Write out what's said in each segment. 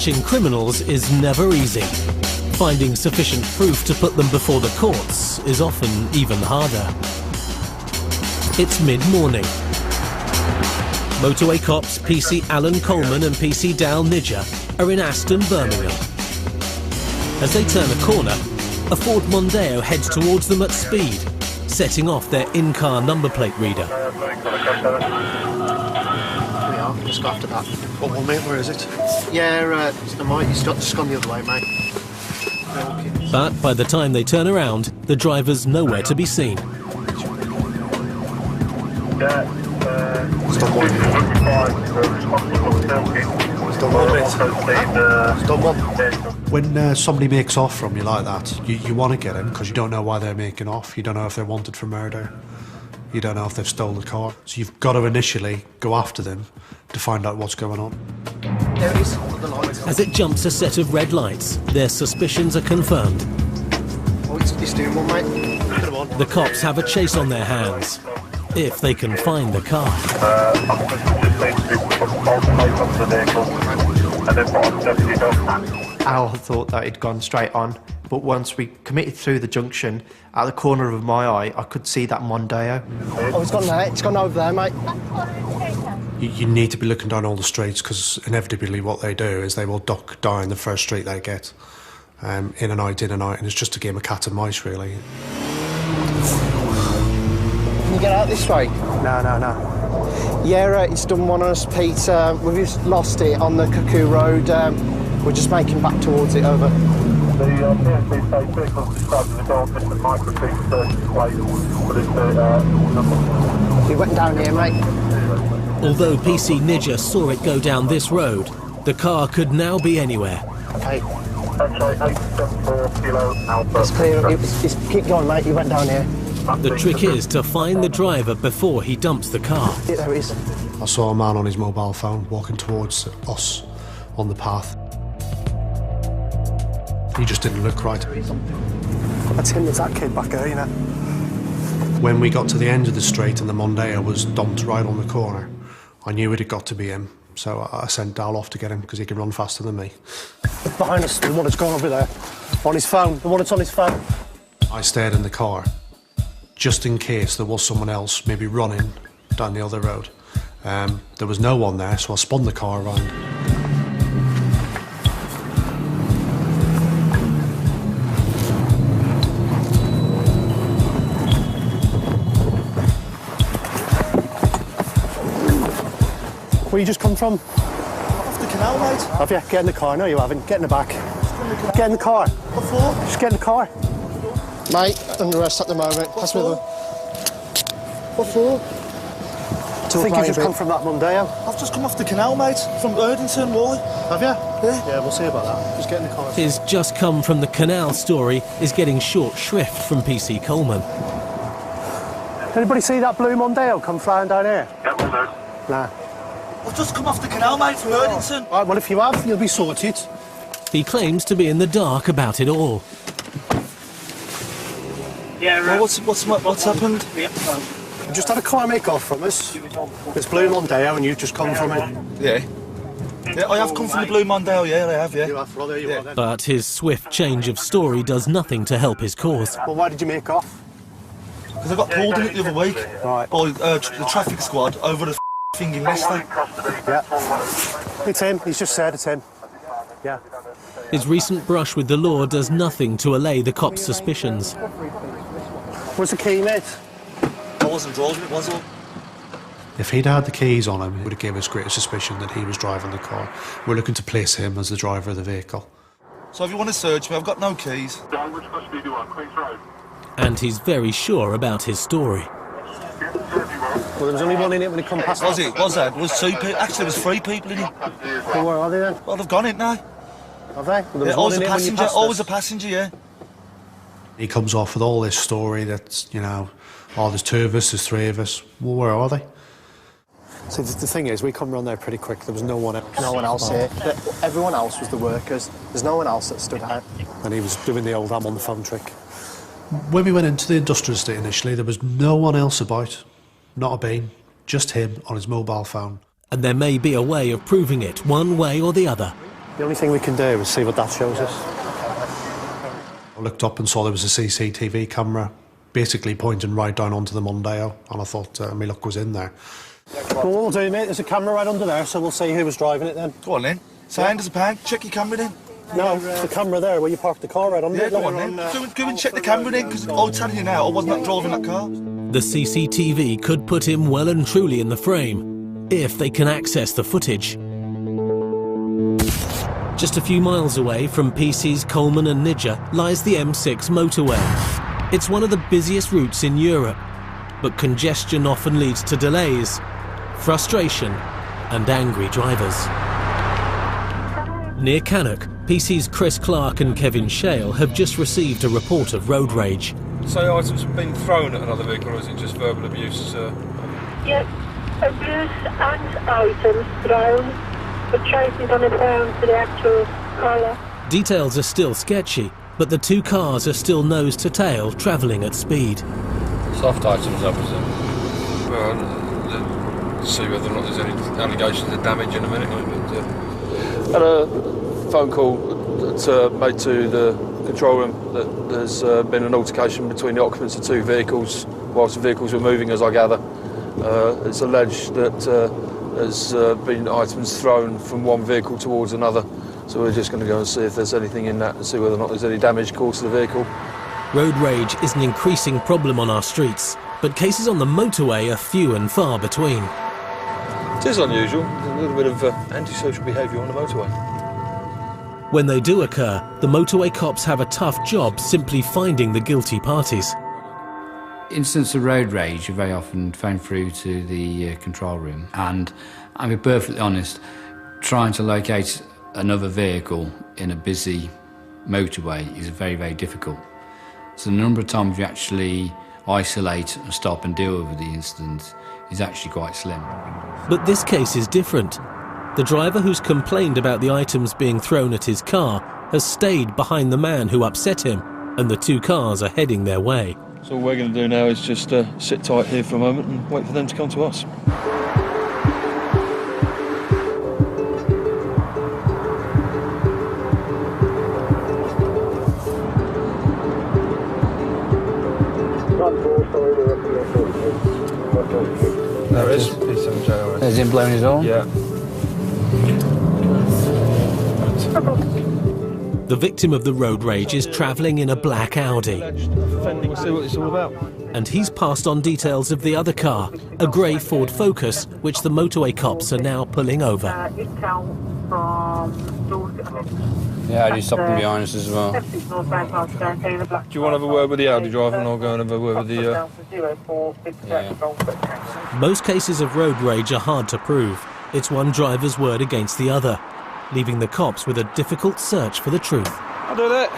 Catching criminals is never easy. Finding sufficient proof to put them before the courts is often even harder. It's mid-morning. Motorway cops PC Alan Coleman and PC Dal Nidger are in Aston, Birmingham. As they turn a corner, a Ford Mondeo heads towards them at speed, setting off their in-car number plate reader. Just go after that. What one, mate? Where is it? Yeah, he's just gone the other way, mate. Okay. But by the time they turn around, the driver's nowhere to be seen. Stop one. Stop one. When somebody makes off from you like that, you want to get them because you don't know why they're making off. You don't know if they're wanted for murder. You don't know if they've stolen the car. So you've got to initially go after them to find out what's going on. There it is, on the light. As it jumps a set of red lights, their suspicions are confirmed. Oh, it's doing one, mate. Put him on. The cops have a chase on their hands, if they can find the car. Al thought that he'd gone straight on, but once we committed through the junction, at the corner of my eye, I could see that Mondeo. Oh, it's gone there. It's gone over there, mate. You need to be looking down all the streets because inevitably what they do is they will duck down the first street they get. In and out, and it's just a game of cat and mice, really. Can you get out this way? No. Yeah, it's done one on us, Pete. We've just lost it on the Cuckoo Road. We're just making back towards it, over. The PSP state vehicle described as a gold Mr. Microfiche search plate, but it's He went down here, mate. Although PC Nidger saw it go down this road, the car could now be anywhere. Okay. X-ray 874 kilo Alpha. It's clear. It's keep going, mate. He went down here. The trick is to find the driver before he dumps the car. Yeah, there it is. I saw a man on his mobile phone walking towards us on the path. He just didn't look right. That's him. There's that kid back there, you know. When we got to the end of the street and the Mondeo was dumped right on the corner, I knew it had got to be him. So I sent Dal off to get him because he can run faster than me. Behind us, the one that's gone over there. On his phone. The one that's on his phone. I stayed in the car, just in case there was someone else maybe running down the other road. There was no one there, so I spun the car around. Where you just come from? Off the canal, mate. Have you? Get in the car. No, you haven't. Get in the back. Get in the car. What for? Just get in the car. Mate, under arrest at the moment. Pass me the... What for? I think you've just come from that Mondeo. I've just come off the canal, mate, from Erdington, Wally. Have you? Yeah. Yeah, we'll see about that. Just get in the car. His just come from the canal story is getting short shrift from PC Coleman. Anybody see that blue Mondeo come flying down here? Nah. I've just come off the canal, mate, from Erdington. All right, well, if you have, you'll be sorted. He claims to be in the dark about it all. Yeah, Well, what's happened? You just had a car make off from us. It's blue Mondeo and you've just come from it. Yeah, I have come from the Blue Mondale, yeah, I have, yeah. You have, well, there you are then. But his swift change of story does nothing to help his cause. Well, why did you make off? Because I got pulled in it the other week Right. by the traffic squad over the thing in Leicester. Yeah. It's him. He's just said it's him. Yeah. His recent brush with the law does nothing to allay the cops' suspicions. Where's the key, mate? I wasn't driving, it was all. If he'd had the keys on him, it would have given us greater suspicion that he was driving the car. We're looking to place him as the driver of the vehicle. So if you want to search me, I've got no keys. Which bus do you want? Queen's Road. And he's very sure about his story. Well, there was only one in it when he come past. Was it? Was there? There was 2 people. Actually, there was 3 people in it. Well, where are they then? Well, they've gone in now. Have they? Well, there was Yeah, one always in a it when you passenger. passed Always a us. passenger, yeah. He comes off with all this story that's, you know, oh, there's 2 of us, there's 3 of us. Well, where are they? See, the thing is, we come round there pretty quick. There was no one else. No one else here. Everyone else was the workers. There's no one else that stood out. And he was doing the old I'm on the phone trick. When we went into the industrial estate initially, there was no one else about. Not a bean. Just him on his mobile phone. And there may be a way of proving it one way or the other. The only thing we can do is see what that shows us. I looked up and saw there was a CCTV camera basically pointing right down onto the Mondeo, and I thought my luck was in there. Well, what we'll do, mate, there's a camera right under there, so we'll see who was driving it then. Go on then. Sound as a pound. Check your camera then. No, the camera there where you parked the car right under Yeah, it. go on then. Go and check the camera then, because I'll tell you now, I was not driving that car. The CCTV could put him well and truly in the frame, if they can access the footage. Just a few miles away from PC's Coleman and Nidja lies the M6 motorway. It's one of the busiest routes in Europe, but congestion often leads to delays, frustration and angry drivers. Near Cannock, PC's Chris Clark and Kevin Shale have just received a report of road rage. Say items have been thrown at another vehicle, or is it just verbal abuse, sir? Yes, abuse and items thrown, but traces on the ground to the actual colour. Details are still sketchy, but the two cars are still nose to tail, travelling at speed. Soft items, I presume. Well, let's see whether or not there's any allegations of damage in a minute. But, had a phone call made to the control room that there's been an altercation between the occupants of two vehicles whilst the vehicles were moving, as I gather. It's alleged that there's been items thrown from one vehicle towards another, so we're just going to go and see if there's anything in that and see whether or not there's any damage caused to the vehicle. Road rage is an increasing problem on our streets, but cases on the motorway are few and far between. It is unusual, a little bit of antisocial behaviour on the motorway. When they do occur, the motorway cops have a tough job simply finding the guilty parties. Incidents of road rage are very often phoned through to the control room, and I'll be perfectly honest, trying to locate another vehicle in a busy motorway is very, very difficult. So the number of times you actually isolate and stop and deal with the incident is actually quite slim. But this case is different. The driver who's complained about the items being thrown at his car has stayed behind the man who upset him, and the two cars are heading their way. So all we're going to do now is just sit tight here for a moment and wait for them to come to us. there is. P7JRS. Has him blown his horn? Yeah. The victim of the road rage is travelling in a black Audi. We'll see what it's all about. And he's passed on details of the other car, a grey Ford Focus, which the motorway cops are now pulling over. Yeah, he's stopping behind us as well. Do you want to have a word with the Audi driver, and I'll go and have a word with the... Most cases of road rage are hard to prove. It's one driver's word against the other, leaving the cops with a difficult search for the truth. I'll do that.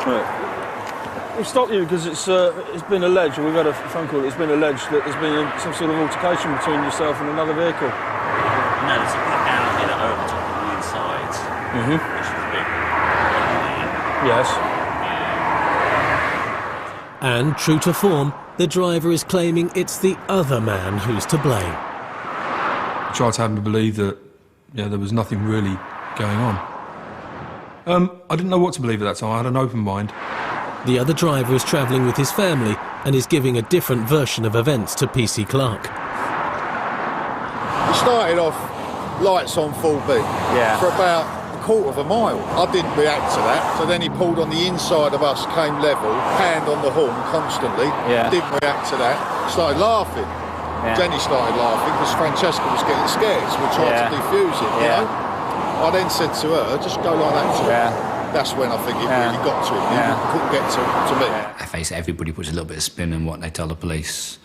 Right. We've stopped you because it's been alleged, or we've had a phone call, it's been alleged that there's been some sort of altercation between yourself and another vehicle. No, there's a black Audi that overtook on the inside, which is a bit... Yes. And, true to form, the driver is claiming it's the other man who's to blame. I tried to have him believe that, there was nothing really going on. I didn't know what to believe at that time. I had an open mind. The other driver is travelling with his family and is giving a different version of events to PC Clark. He started off lights on full beat for about a quarter of a mile. I didn't react to that, so then he pulled on the inside of us, came level, hand on the horn constantly, didn't react to that, started laughing. Jenny started laughing because Francesca was getting scared, so we tried to defuse it, you know? I then said to her, just go like that to her. That's when I think it really got to him. He couldn't get to me. I face everybody puts a little bit of spin on what they tell the police.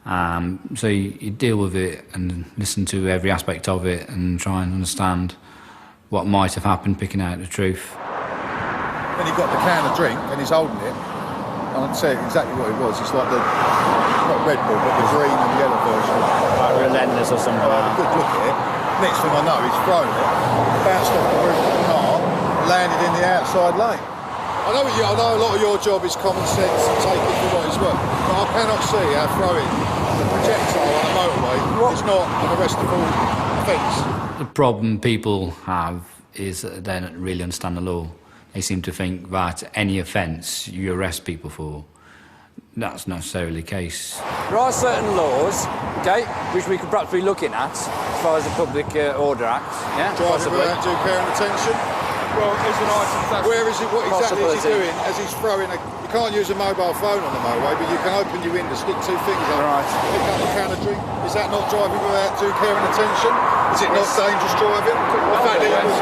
So you deal with it and listen to every aspect of it and try and understand what might have happened, picking out the truth. Then he got the can of drink and he's holding it. And I'd say exactly what it was. It's like not Red Bull, but the green and yellow version. Like Relentless or something. I had a good look at it. Next thing I know, he's thrown it, bounced off the roof of the car, landed in the outside lane. I know a lot of your job is common sense and take it for what it's worth, but I cannot see how throwing the projectile on a motorway is not an arrestable offence. The problem people have is that they don't really understand the law. They seem to think that any offence you arrest people for. That's not necessarily the case. There are certain laws, okay, which we could perhaps be looking at as far as the Public Order Act. Yeah, driving without due care and attention. Well, it's an item. Where is it? What exactly is he doing? As he's throwing a, you can't use a mobile phone on the motorway, but you can open your window, stick two fingers up, pick up a can of drink. Is that not driving without due care and attention? Is it not dangerous driving? The fact that he was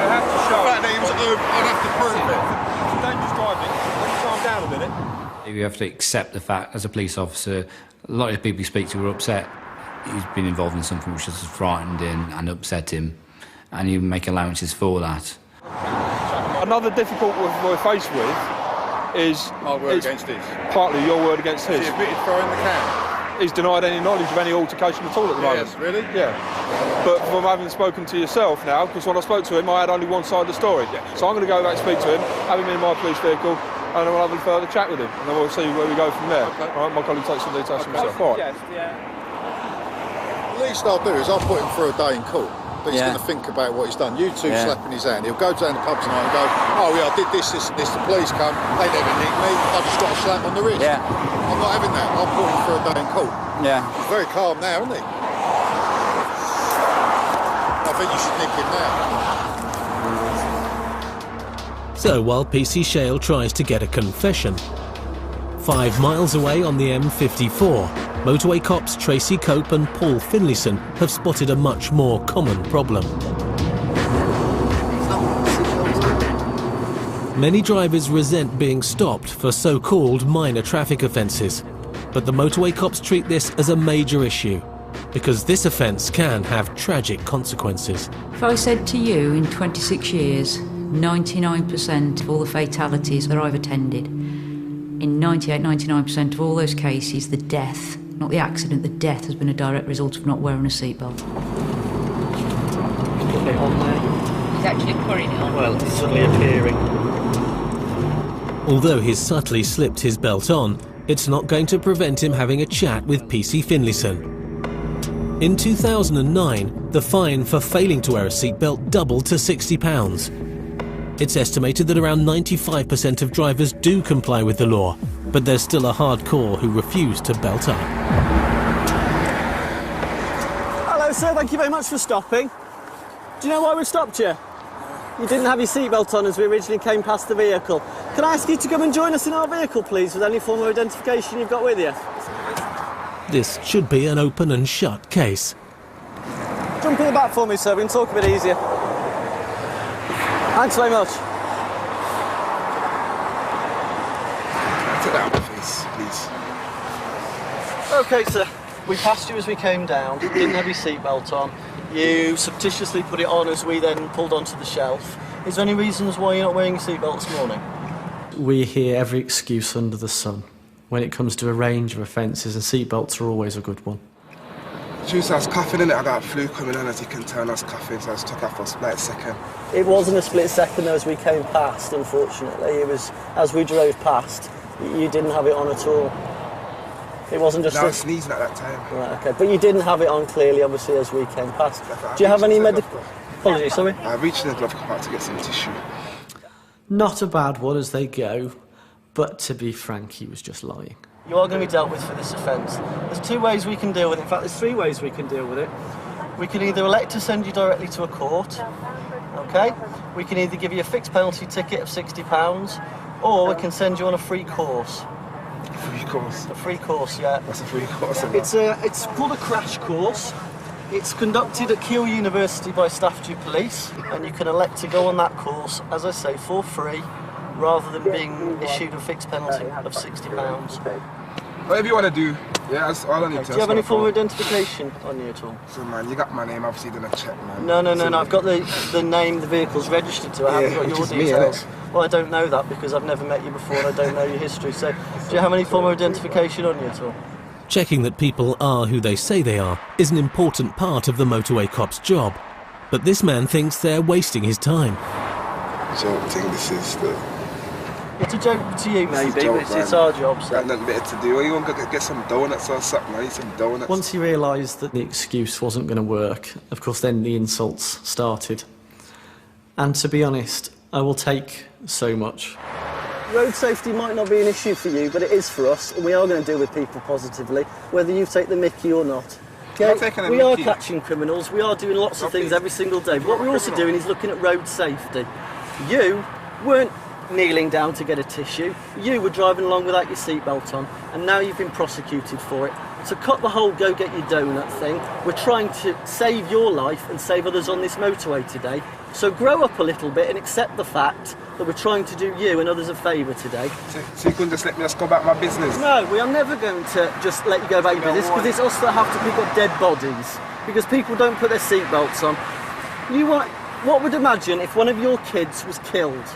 I'd have to prove it. It's dangerous driving. Let me calm down a minute. You have to accept the fact, as a police officer, a lot of the people you speak to are upset. He's been involved in something which has frightened him and upset him, and you make allowances for that. Another difficult we're faced with is... My word against his. Partly your word against his. Has he admitted throwing the can? He's denied any knowledge of any altercation at all at the moment. Yes, really? Yeah. But from having spoken to yourself now, because when I spoke to him, I had only one side of the story. So I'm going to go back and speak to him, have him in my police vehicle, and then we'll have a further chat with him, and then we'll see where we go from there. Okay. All right, my colleague takes some details from himself. All right. The least I'll do is I'll put him through a day in court. But he's going to think about what he's done. You two slapping his hand. He'll go down the pub tonight and go, oh yeah, I did this, this and this. The police come, they never nicked me. I just got a slap on the wrist. Yeah. I'm not having that. I'll put him through a day in court. Yeah. He's very calm now, isn't he? I think you should nick him now. So while PC Shale tries to get a confession, 5 miles away on the M54, motorway cops Tracy Cope and Paul Finlayson have spotted a much more common problem. Many drivers resent being stopped for so-called minor traffic offences, but the motorway cops treat this as a major issue, because this offence can have tragic consequences. If I said to you in 26 years, 99% of all the fatalities that I've attended, in 98-99% of all those cases, the death, not the accident, the death has been a direct result of not wearing a seatbelt. Put it on there. He's actually putting it on. Well, it's suddenly appearing. Although he's subtly slipped his belt on, it's not going to prevent him having a chat with PC Finlayson. In 2009, the fine for failing to wear a seatbelt doubled to £60. It's estimated that around 95% of drivers do comply with the law, but there's still a hardcore who refuse to belt up. Hello sir, thank you very much for stopping. Do you know why we stopped you? You didn't have your seatbelt on as we originally came past the vehicle. Can I ask you to come and join us in our vehicle please, with any form of identification you've got with you? This should be an open and shut case. Jump in the back for me sir, we can talk a bit easier. Thanks very much. Take that out of my face, please. OK, sir. We passed you as we came down. Didn't have your seatbelt on. You surreptitiously put it on as we then pulled onto the shelf. Is there any reasons why you're not wearing your seatbelt this morning? We hear every excuse under the sun. When it comes to a range of offences, and seatbelts are always a good one. Juice, I was coughing in it. I got a flu coming on, as you can tell. I was coughing, so I just took off for a split second. It wasn't a split second though as we came past, unfortunately. It was as we drove past. You didn't have it on at all. It wasn't just. I was sneezing at that time. Right, okay, but you didn't have it on clearly, obviously, as we came past. Do you have any medical? Apologies, sorry. I reached in the glove compartment to get some tissue. Not a bad one as they go, but to be frank, he was just lying. You are going to be dealt with for this offence. There's 2 ways we can deal with it. In fact, there's 3 ways we can deal with it. We can either elect to send you directly to a court, okay? We can either give you a fixed penalty ticket of £60, or we can send you on a free course. Free course? A free course, yeah. What's a free course? It's called a crash course. It's conducted at Keele University by Staffordshire Police, and you can elect to go on that course, as I say, for free, rather than being issued a fixed penalty of £60. Whatever you want to do, yeah, that's all I need to. Do you have any form of identification on you at all? So man, you got my name, obviously done a check, man. No, I've got the name the vehicle's registered to. I haven't got your details. Well, I don't know that because I've never met you before and I don't know your history. So, do you have any form of identification on you at all? Checking that people are who they say they are is an important part of the motorway cop's job. But this man thinks they're wasting his time. I don't think this is the It's a joke to you, maybe, but it's our job, so. Got nothing better to do. You want to get some donuts or something, eat some donuts. Once he realised that the excuse wasn't going to work, of course, then the insults started. And to be honest, I will take so much. Road safety might not be an issue for you, but it is for us, and we are going to deal with people positively, whether you take the mickey or not. Okay? We are catching criminals, we are doing lots of things every single day, but what we're also doing is looking at road safety. You weren't kneeling down to get a tissue, you were driving along without your seatbelt on, and now you've been prosecuted for it. So cut the whole go get your donut thing. We're trying to save your life and save others on this motorway today. So grow up a little bit and accept the fact that we're trying to do you and others a favour today. So you couldn't just let me just go about my business? No, we are never going to just let you go about your business, because it's us that have to pick up dead bodies, because people don't put their seatbelts on. What would imagine if one of your kids was killed?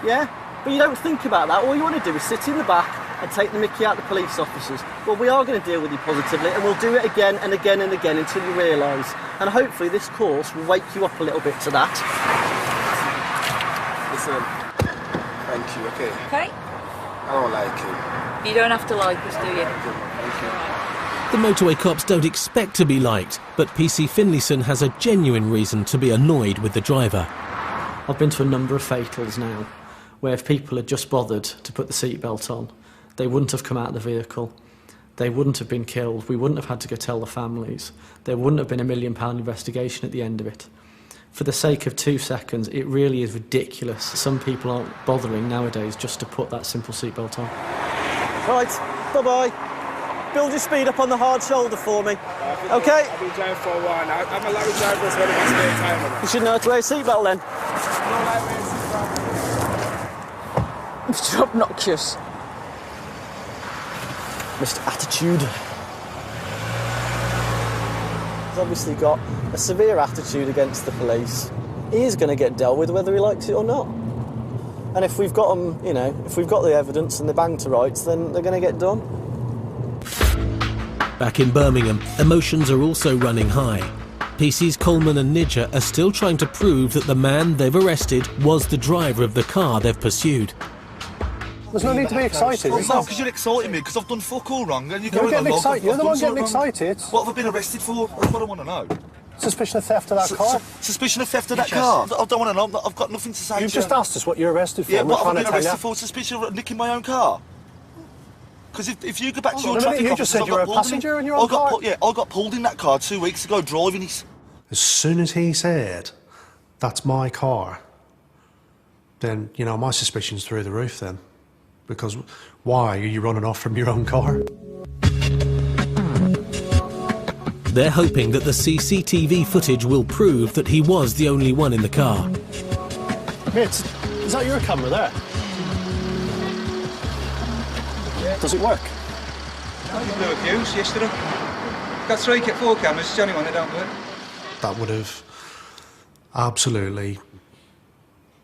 Yeah? But you don't think about that. All you want to do is sit in the back and take the mickey out of the police officers. Well, we are going to deal with you positively, and we'll do it again and again and again until you realise. And hopefully this course will wake you up a little bit to that. Listen, thank you, okay? Okay? I don't like you. You don't have to like us, do you? Thank you. The motorway cops don't expect to be liked, but PC Finlayson has a genuine reason to be annoyed with the driver. I've been to a number of fatals now, where if people had just bothered to put the seatbelt on, they wouldn't have come out of the vehicle. They wouldn't have been killed. We wouldn't have had to go tell the families. There wouldn't have been £1 million investigation at the end of it. For the sake of 2 seconds, it really is ridiculous. Some people aren't bothering nowadays just to put that simple seatbelt on. Right, bye-bye. Build your speed up on the hard shoulder for me. Okay? I've been driving for a while now. I'm a lorry driver as well in my spare time. You should know how to wear a seatbelt then. Mr. Obnoxious. Mr. Attitude. He's obviously got a severe attitude against the police. He is going to get dealt with whether he likes it or not. And if we've got them, if we've got the evidence and they're banged to rights, then they're going to get done. Back in Birmingham, emotions are also running high. PCs Coleman and Nidger are still trying to prove that the man they've arrested was the driver of the car they've pursued. There's no need to be excited. Well, no, because you're exciting me, because I've done fuck all wrong. And you're getting excited. You're the one getting excited. What have I been arrested for? That's what I want to know. Suspicion of theft of that car. Suspicion of theft of that car? I don't want to know. I've got nothing to say. You've just asked us what you're arrested for. Yeah, what have I been arrested for? Suspicion of nicking my own car? Because if you go back to your traffic officer... You just said you were a passenger in your own car. Yeah, I got pulled in that car 2 weeks ago driving it. As soon as he said, that's my car, then, my suspicion's through the roof then. Because why are you running off from your own car? They're hoping that the CCTV footage will prove that he was the only one in the car. Mate, is that your camera there? Yeah. Does it work? No, you blew a fuse yesterday. Got 4 cameras, it's the only one that don't work. That would have absolutely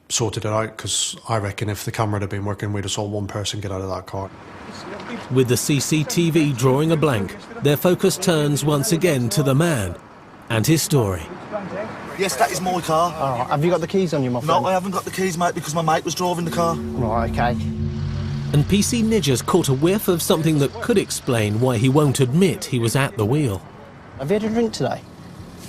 sorted it out, because I reckon if the camera had been working, we'd have saw one person get out of that car. With the CCTV drawing a blank, their focus turns once again to the man and his story. Yes, that is my car. Oh, have you got the keys on you, my friend? No, I haven't got the keys, mate, because my mate was driving the car. Right, OK. And PC Nidger's caught a whiff of something that could explain why he won't admit he was at the wheel. Have you had a drink today?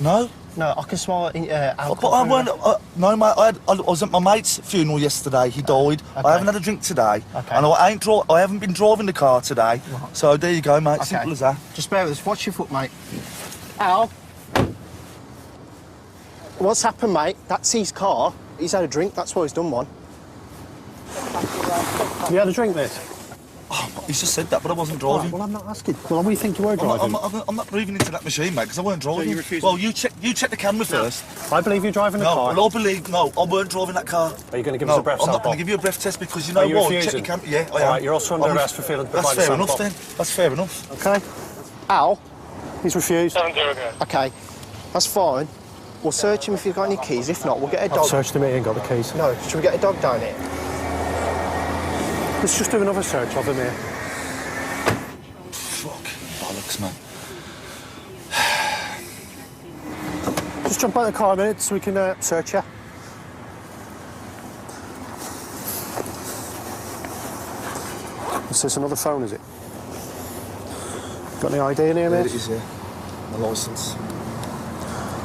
No. No, I can smell alcohol. But I weren't... no, mate, I was at my mate's funeral yesterday. He died. Okay. I haven't had a drink today. Okay. And I haven't been driving the car today. Right. So there you go, mate. Okay. Simple as that. Just bear with us. Watch your foot, mate. Al. What's happened, mate? That's his car. He's had a drink. That's why he's done one. Have you had a drink, mate? Oh, he's just said that, but I wasn't driving. Right, well, I'm not asking. Well, what do you think you were driving? I'm not breathing into that machine, mate, because I weren't driving. So well, you check the camera first. I believe you're driving the car. No, I weren't driving that car. Are you going to give us a breath sample? I'm not going to give you a breath test, because you know what? Check your camera. Yeah, I am. All right, you're also under arrest for failing to provide a sample. That's fair enough, then. That's fair enough. OK. Al, he's refused. OK, that's fine. We'll search him if you've got any keys. If not, we'll get a dog. I've searched him, he ain't got the keys. No, should we get a dog down here? Let's just do another search of him here. Bollocks, man. Just jump out of the car a minute so we can search you. What's this, another phone, is it? Got any ID in here, mate? It is, yeah. My licence.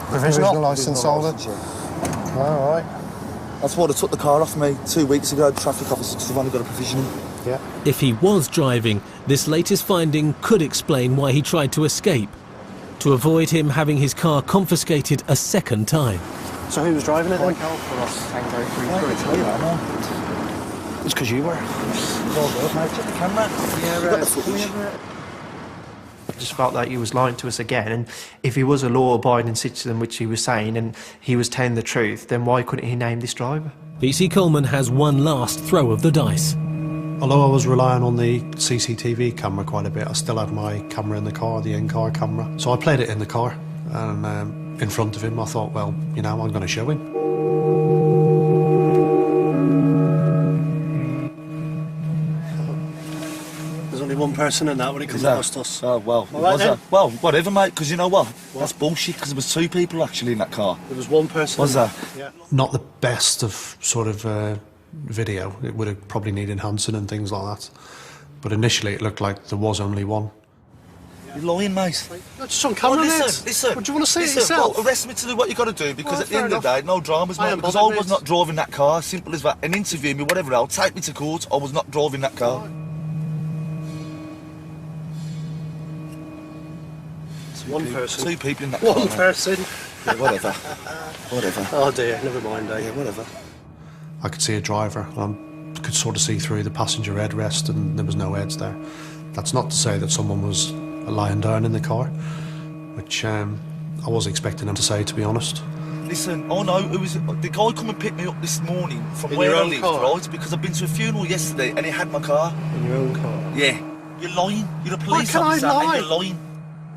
Provisional licence holder? Yeah. All right. That's why they took the car off me 2 weeks ago, the traffic officers, because I've only got a provisional. Yeah. If he was driving, this latest finding could explain why he tried to escape, to avoid him having his car confiscated a second time. So who was driving it then? It's because you were. Well done, mate. Check the camera. Yeah, got the footage. I just felt like he was lying to us again, and if he was a law-abiding citizen, which he was saying, and he was telling the truth, then why couldn't he name this driver? PC Coleman has one last throw of the dice. Although I was relying on the CCTV camera quite a bit, I still had my camera in the car, the in-car camera. So I played it in the car, and in front of him, I thought, well, you know, I'm going to show him. There's only one person in that when it comes to us. Oh, well, Right, well, whatever, mate, because you know what? That's bullshit, because there was 2 people actually in that car. There was one person. Was there? Yeah. Not the best of sort of video. It would have probably needed enhancing and things like that. But initially it looked like there was only one. You're lying, mate. That's just on camera, mate. Listen. What, do you want to see it yourself? Well, arrest me to do what you got to do, because at the end of the enough. day, no dramas, mate, because I was not driving that car, simple as that. And interview me, whatever else, take me to court, I was not driving that car. One person. 2 people in that car. One person. Yeah, whatever. Whatever. Oh dear, never mind, eh? Yeah, whatever. I could see a driver, and I could sort of see through the passenger headrest, and there was no heads there. That's not to say that someone was lying down in the car, which I was expecting him to say, to be honest. Listen, I know it was the guy come and picked me up this morning from In where your I own live, car? right? Because I've been to a funeral yesterday and he had my car. In your own car? Yeah. You're lying. You're a police can I officer lie? and you're lying.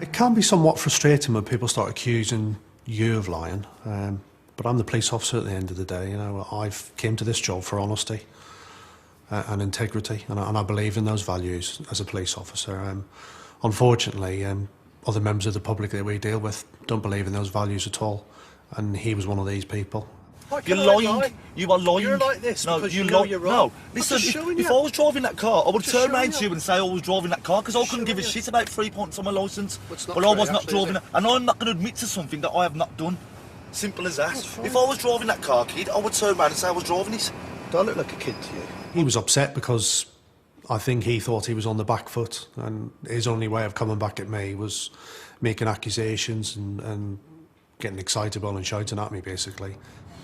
It can be somewhat frustrating when people start accusing you of lying, but I'm the police officer at the end of the day. You know, I've came to this job for honesty and integrity, and I believe in those values as a police officer. Unfortunately, other members of the public that we deal with don't believe in those values at all, and he was one of these people. You're lying. You are lying. You're like this no, because you you know you're wrong. No, listen, I'm just showing if you. I was driving that car, I would Just turn showing around to you. you and say I was driving that car, because I couldn't give a shit about 3 points on my licence. It's not But I true, was not actually, driving is it. And I'm not going to admit to something that I have not done. Simple as that. If I was driving that car, kid, I would turn around and say I was driving it. Do I look like a kid to you? He was upset because I think he thought he was on the back foot, and his only way of coming back at me was making accusations and getting excitable and shouting at me, basically.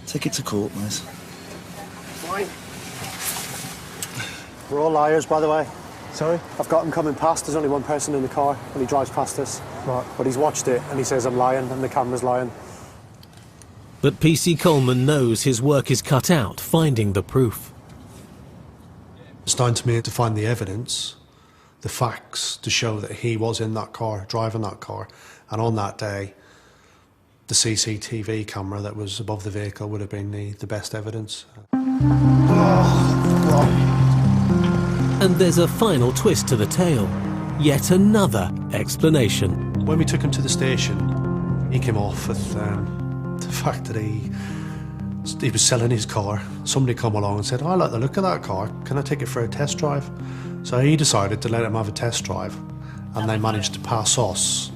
Take it to court, mate. Fine. We're all liars, by the way. Sorry? I've got him coming past. There's only one person in the car when he drives past us. Right. But he's watched it and he says I'm lying and the camera's lying. But PC Coleman knows his work is cut out finding the proof. It's down to me to find the evidence, the facts to show that he was in that car, driving that car, and on that day, the CCTV camera that was above the vehicle would have been the best evidence. And there's a final twist to the tale. Yet another explanation. When we took him to the station, he came off with the fact that he was selling his car. Somebody come along and said, I like the look of that car, can I take it for a test drive? So he decided to let him have a test drive, and they managed to pass us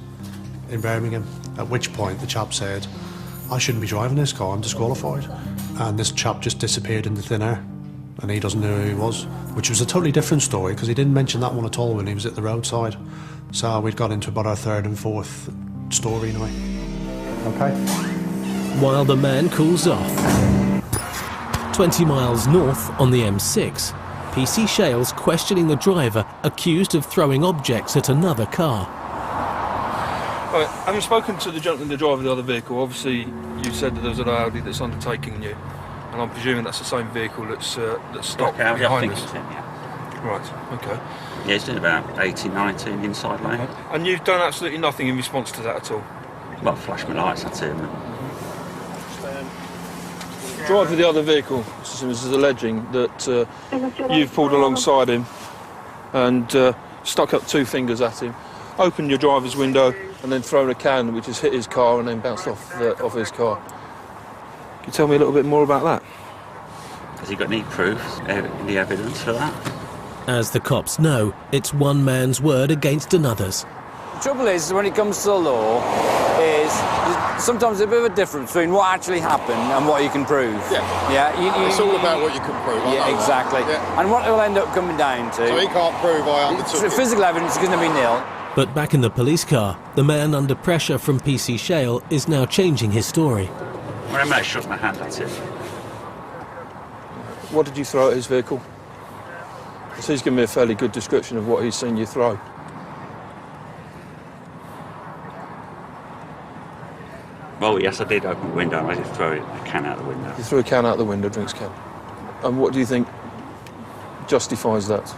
in Birmingham, at which point the chap said, I shouldn't be driving this car, I'm disqualified. And this chap just disappeared into thin air, and he doesn't know who he was, which was a totally different story, because he didn't mention that one at all when he was at the roadside. So we'd got into about our third and fourth story now. Okay. While the man cools off. 20 miles north on the M6, PC Shales questioning the driver accused of throwing objects at another car. Right, having spoken to the gentleman, the driver of the other vehicle, obviously you said that there was an Audi that's undertaking you, and I'm presuming that's the same vehicle that's stopped behind I think us. it's him, yeah. Right, okay. Yeah, he's doing about 80, 90 inside lane. And you've done absolutely nothing in response to that at all? Well, flash my lights, that's it. The driver of the other vehicle is alleging that you've pulled alongside him and stuck up 2 fingers at him, opened your driver's window and then thrown a can which has hit his car and then bounced off his car. Can you tell me a little bit more about that? Has he got any proof, any evidence for that? As the cops know, it's one man's word against another's. The trouble is, when it comes to the law, is sometimes there's a bit of a difference between what actually happened and what you can prove. Yeah. It's all about what you can prove. Exactly. Yeah. And what it will end up coming down to... So he can't prove I undertook it. Physical evidence is going to be nil. But back in the police car, the man under pressure from PC Shale is now changing his story. When I may have shook my hand, that's it. What did you throw at his vehicle? Because he's given me a fairly good description of what he's seen you throw. Well, yes, I did open the window and I did throw a can out the window. You threw a can out the window, drinks can. And what do you think justifies that?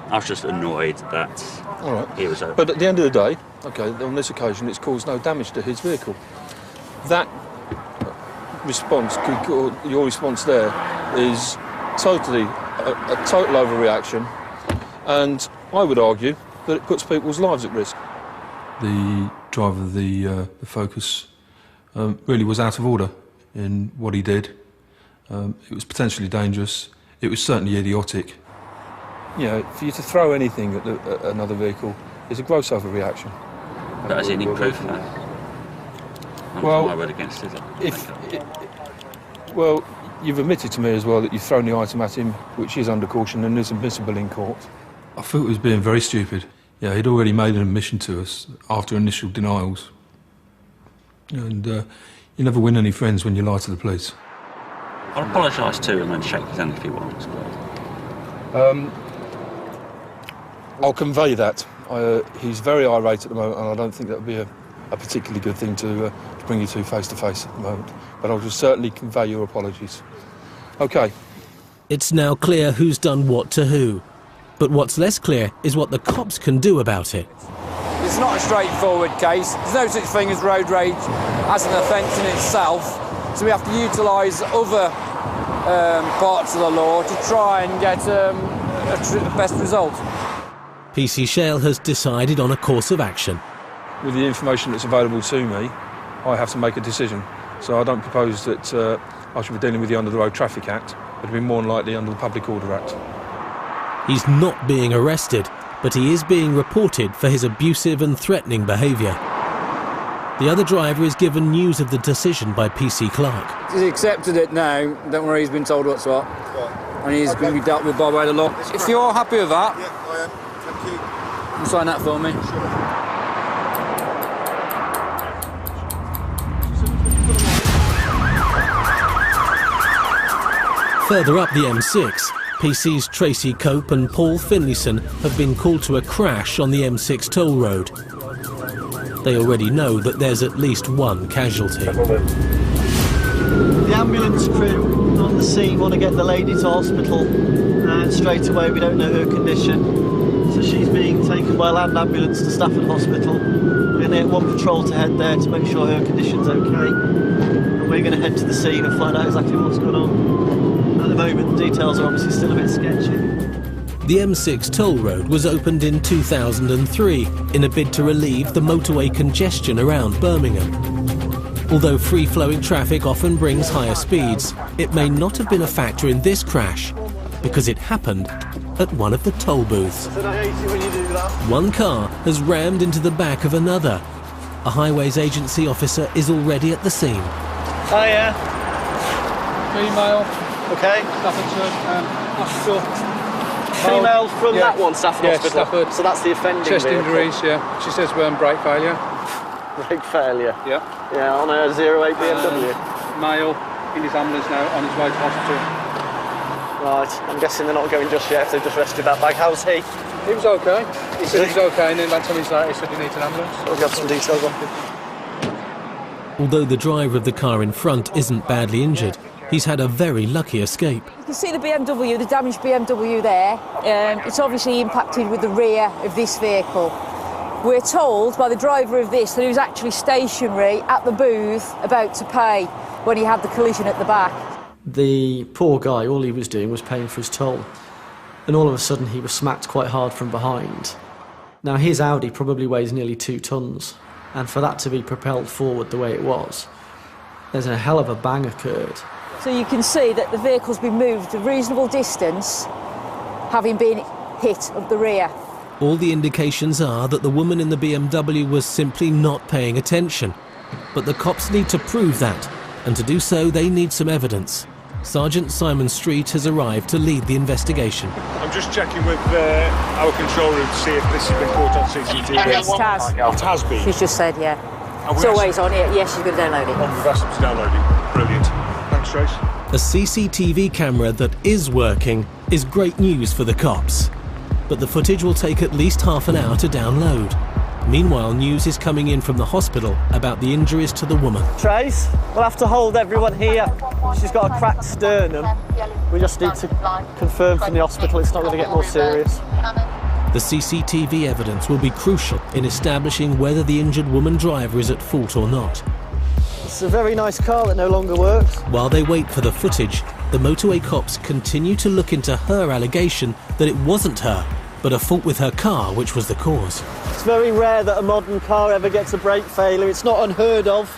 I was just annoyed that he was... But at the end of the day, OK, on this occasion, it's caused no damage to his vehicle. That response, your response there, is totally a total overreaction, and I would argue that it puts people's lives at risk. The driver of the Focus really was out of order in what he did. It was potentially dangerous. It was certainly idiotic. Yeah, for you to throw anything at another vehicle is a gross overreaction. But has any proof of that? Well, my word against it. Well, you've admitted to me as well that you've thrown the item at him, which is under caution and is admissible in court. I thought he was being very stupid. Yeah, he'd already made an admission to us after initial denials. And you never win any friends when you lie to the police. I'll apologise to him and shake his hand if he wants. I'll convey that. He's very irate at the moment, and I don't think that would be a particularly good thing to bring you to face at the moment. But I'll just certainly convey your apologies. OK. It's now clear who's done what to who. But what's less clear is what the cops can do about it. It's not a straightforward case. There's no such thing as road rage as an offence in itself. So we have to utilise other parts of the law to try and get a best result. PC Shale has decided on a course of action. With the information that's available to me, I have to make a decision. So I don't propose that I should be dealing with you under the Road Traffic Act. It'd be more than likely under the Public Order Act. He's not being arrested, but he is being reported for his abusive and threatening behaviour. The other driver is given news of the decision by PC Clark. He's accepted it now. Don't worry, he's been told what's what. And he's going to be dealt with by way of the law. If you're happy with that... Yeah, I am. Thank you. You sign that for me. Further up the M6, PC's Tracy Cope and Paul Finlayson have been called to a crash on the M6 toll road. They already know that there's at least one casualty. The ambulance crew on the scene want to get the lady to hospital, and straight away we don't know her condition. So she's being taken by a land ambulance to Stafford Hospital. We're going to get one patrol to head there to make sure her condition's okay. And we're going to head to the scene and find out exactly what's going on. At the moment, the details are obviously still a bit sketchy. The M6 toll road was opened in 2003 in a bid to relieve the motorway congestion around Birmingham. Although free-flowing traffic often brings higher speeds, it may not have been a factor in this crash because it happened at one of the toll booths. One car has rammed into the back of another. A Highways Agency officer is already at the scene. Hiya. Female. Okay. Staffordshire. Female from that one, Stafford Hospital? Stafford. So that's the offending Chest vehicle. injuries, yeah. She says brake failure. Brake failure? Yeah. Yeah, on a 08 BMW. Male in his ambulance now on his way to hospital. Right, I'm guessing they're not going just yet if they've just rescued that bag. How's he? He was okay. He said he was okay, and then about 10 minutes later he said he needs an ambulance. We'll get some details on him. Although the driver of the car in front isn't badly injured, he's had a very lucky escape. You can see the BMW, the damaged BMW there. It's obviously impacted with the rear of this vehicle. We're told by the driver of this that he was actually stationary at the booth about to pay when he had the collision at the back. The poor guy, all he was doing was paying for his toll. And all of a sudden he was smacked quite hard from behind. Now his Audi probably weighs nearly 2 tons. And for that to be propelled forward the way it was, there's a hell of a bang occurred. So you can see that the vehicle's been moved a reasonable distance, having been hit of the rear. All the indications are that the woman in the BMW was simply not paying attention. But the cops need to prove that, and to do so they need some evidence. Sergeant Simon Street has arrived to lead the investigation. I'm just checking with our control room to see if this has been caught on CCTV. Yes, it has. It has been? She's just said, yeah. It's always on here. Yes, she's going to download it. We've asked them to download it. Brilliant. Thanks, Trace. A CCTV camera that is working is great news for the cops. But the footage will take at least half an hour to download. Meanwhile, news is coming in from the hospital about the injuries to the woman. Trace, we'll have to hold everyone here. She's got a cracked sternum. We just need to confirm from the hospital it's not going to get more serious. The CCTV evidence will be crucial in establishing whether the injured woman driver is at fault or not. It's a very nice car that no longer works. While they wait for the footage, the motorway cops continue to look into her allegation that it wasn't her, but a fault with her car which was the cause. It's very rare that a modern car ever gets a brake failure. It's not unheard of,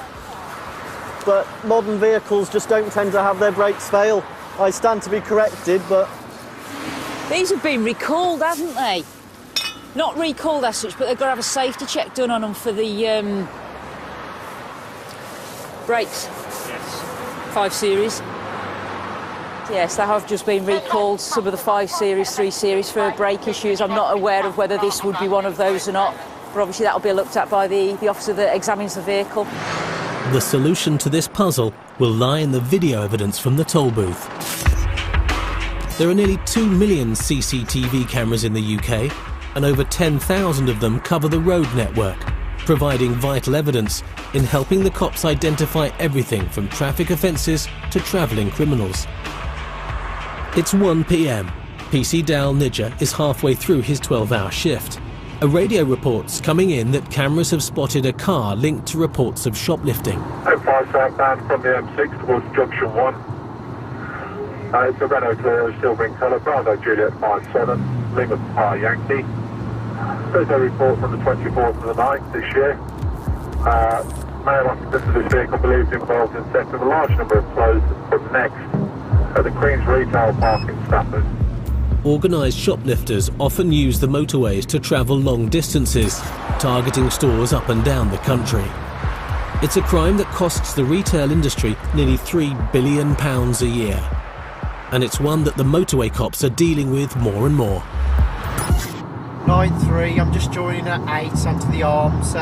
but modern vehicles just don't tend to have their brakes fail. I stand to be corrected, but... These have been recalled, haven't they? Not recalled as such, but they've got to have a safety check done on them for the brakes. Yes. 5 Series. Yes, they have just been recalled, some of the 5 Series, 3 Series for brake issues. I'm not aware of whether this would be one of those or not, but obviously that will be looked at by the officer that examines the vehicle. The solution to this puzzle will lie in the video evidence from the toll booth. There are nearly 2 million CCTV cameras in the UK, and over 10,000 of them cover the road network, providing vital evidence in helping the cops identify everything from traffic offences to travelling criminals. It's 1 p.m. PC Dal Nidja is halfway through his 12-hour shift. A radio report's coming in that cameras have spotted a car linked to reports of shoplifting. 05 southbound from the M6 towards Junction 1. It's a Renault Clio, silver in colour, Bravo Juliet 57, Lima Papa Yankee. There's a report from the 24th of the 9th this year. Male occupants of this vehicle believed involved in theft of a large number of clothes from Next at the Queen's Retail Park in Stafford. Organised shoplifters often use the motorways to travel long distances, targeting stores up and down the country. It's a crime that costs the retail industry nearly £3 billion a year. And it's one that the motorway cops are dealing with more and more. 9-3, I'm just joining at 8 onto the arms.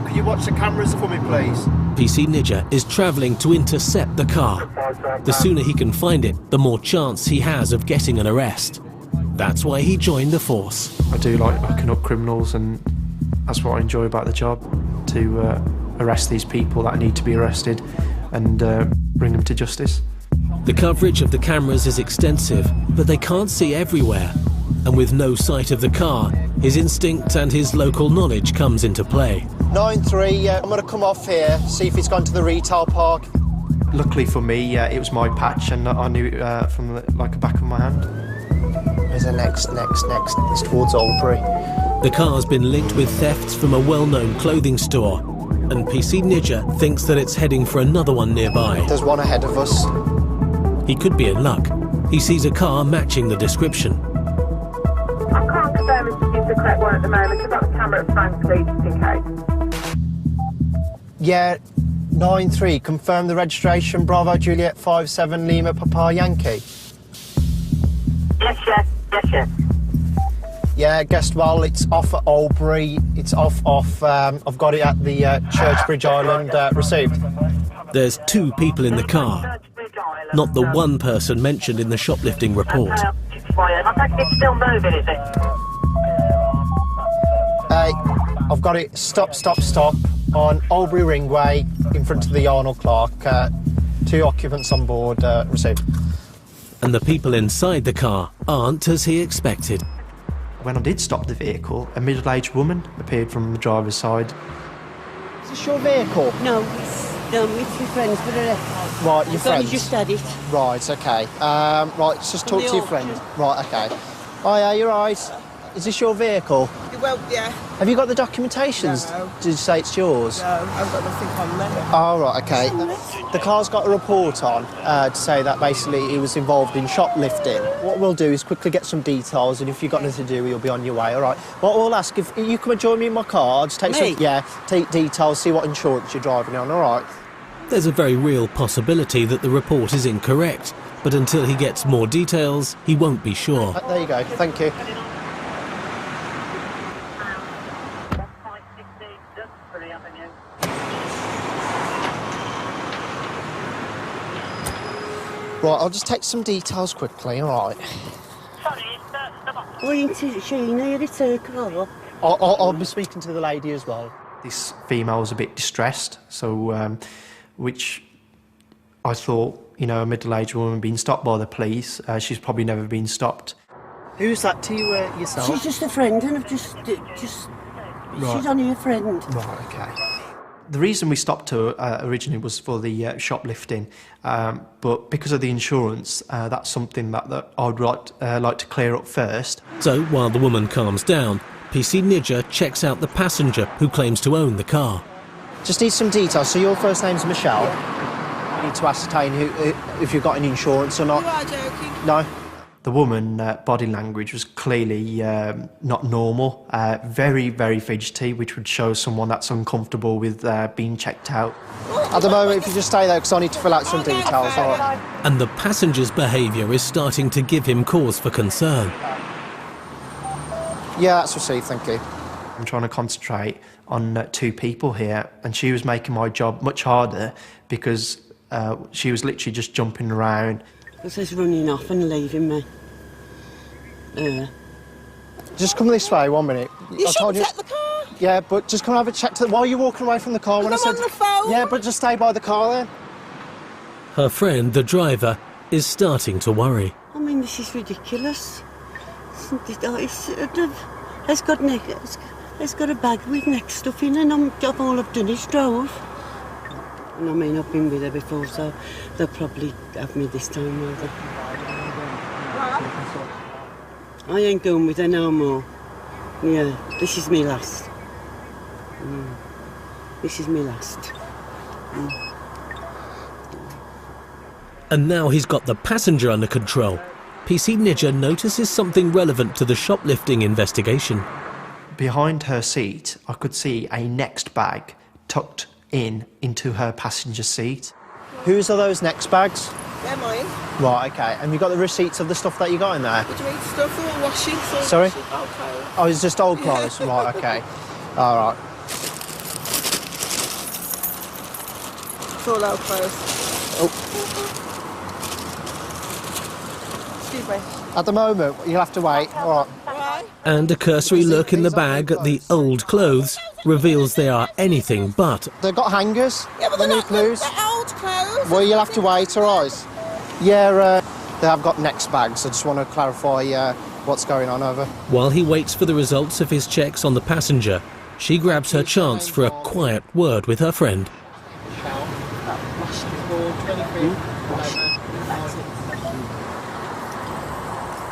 Could you watch the cameras for me, please? PC Nidja is travelling to intercept the car. The sooner he can find it, the more chance he has of getting an arrest. That's why he joined the force. I do like looking up criminals, and that's what I enjoy about the job, to arrest these people that need to be arrested and bring them to justice. The coverage of the cameras is extensive, but they can't see everywhere. And with no sight of the car, his instinct and his local knowledge comes into play. 9-3, I'm going to come off here, see if it's gone to the retail park. Luckily for me, it was my patch, and I knew it from the back of my hand. There's a next. It's towards Albury. The car's been linked with thefts from a well-known clothing store, and PC Nidja thinks that it's heading for another one nearby. There's one ahead of us. He could be in luck. He sees a car matching the description. I can't confirm if this is the correct one at the moment. I've got the camera at Frankly, just in case. Yeah, 9-3, confirm the registration, Bravo Juliet 57 Lima Papa Yankee. Yes. Yeah, guessed well, it's off at Albury, it's off, I've got it at the Churchbridge Island, received. There's 2 people in the car, not the one person mentioned in the shoplifting report. I think it's still moving, is it? I've got it, stop, on Albury Ringway, in front of the Arnold Clark, 2 occupants on board, received. And the people inside the car aren't as he expected. When I did stop the vehicle, a middle-aged woman appeared from the driver's side. Is this your vehicle? No, it's your friends, but right, your friends? just had it. Right, okay. Right, let's just talk to your friend. Right, okay. Oh yeah, you're right. Is this your vehicle? Well, yeah. Have you got the documentations? No. Did you say it's yours? No, I've got nothing on there. Oh, right, OK. The car's got a report on to say that basically he was involved in shoplifting. What we'll do is quickly get some details, and if you've got nothing to do, you'll be on your way, all right? What we'll ask, if you come and join me in my car, I'll just take some... Yeah, take details, see what insurance you're driving on, all right? There's a very real possibility that the report is incorrect, but until he gets more details, he won't be sure. There you go, thank you. Right, I'll just take some details quickly, all right? Why ain't she near the circle? I'll be speaking to the lady as well. This female was a bit distressed, so which I thought, you know, a middle-aged woman being stopped by the police, she's probably never been stopped. Who's that to you yourself? She's just a friend, and I've just Right. she's only a friend. Right, OK. The reason we stopped her originally was for the shoplifting, but because of the insurance, that's something that I'd like to clear up first. So, while the woman calms down, PC Nidja checks out the passenger who claims to own the car. Just need some details. So your first name's Michelle. I need to ascertain if you've got any insurance or not. You are joking. No? The woman body language was clearly not normal, very, very fidgety, which would show someone that's uncomfortable with being checked out. At the moment, if you just stay there, because I need to fill out some details, all right? And the passenger's behaviour is starting to give him cause for concern. Yeah, that's received, thank you. I'm trying to concentrate on two people here, and she was making my job much harder because she was literally just jumping around. This is running off and leaving me. Just come this way, 1 minute. You shouldn't take the car. Yeah, but just come have a check while you're walking away from the car. When I said on the phone. Yeah, but just stay by the car then. Her friend, the driver, is starting to worry. I mean, this is ridiculous. It's got a bag with neck stuff in, and all I've done is drove. And I mean, I've been with her before, so they'll probably have me this time, won't they? I ain't going with her no more. Yeah, this is me last. This is me last. And now he's got the passenger under control. PC Nidja notices something relevant to the shoplifting investigation. Behind her seat, I could see a next bag tucked into her passenger seat. Whose are those next bags? They're mine. Right, OK. And you got the receipts of the stuff that you got in there? What do you mean, stuff or washing? Sorry? Washing, old clothes. Oh, it's just old clothes? Yeah. Right, OK. All right. It's all old clothes. Oh. Excuse me. At the moment, you'll have to wait. All right. And a cursory look in the bag at the old clothes reveals they are anything but. They've got hangers. Yeah, but the new clues. They're old clothes. Well, you'll have to wait, all right? Yeah, they have got next bags. I just want to clarify what's going on over. While he waits for the results of his checks on the passenger, she grabs her chance for a quiet word with her friend.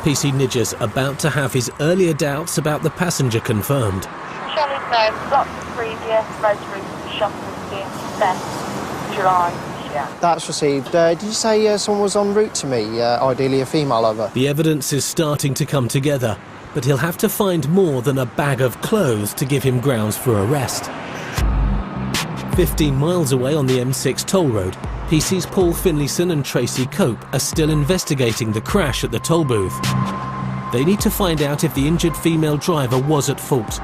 PC Nidja's about to have his earlier doubts about the passenger confirmed. Shelley's known lots of previous motoring shoplifting, theft, July. Yeah. That's received. Did you say someone was en route to me, ideally a female lover? The evidence is starting to come together, but he'll have to find more than a bag of clothes to give him grounds for arrest. 15 miles away on the M6 toll road, PC's Paul Finlayson and Tracy Cope are still investigating the crash at the toll booth. They need to find out if the injured female driver was at fault,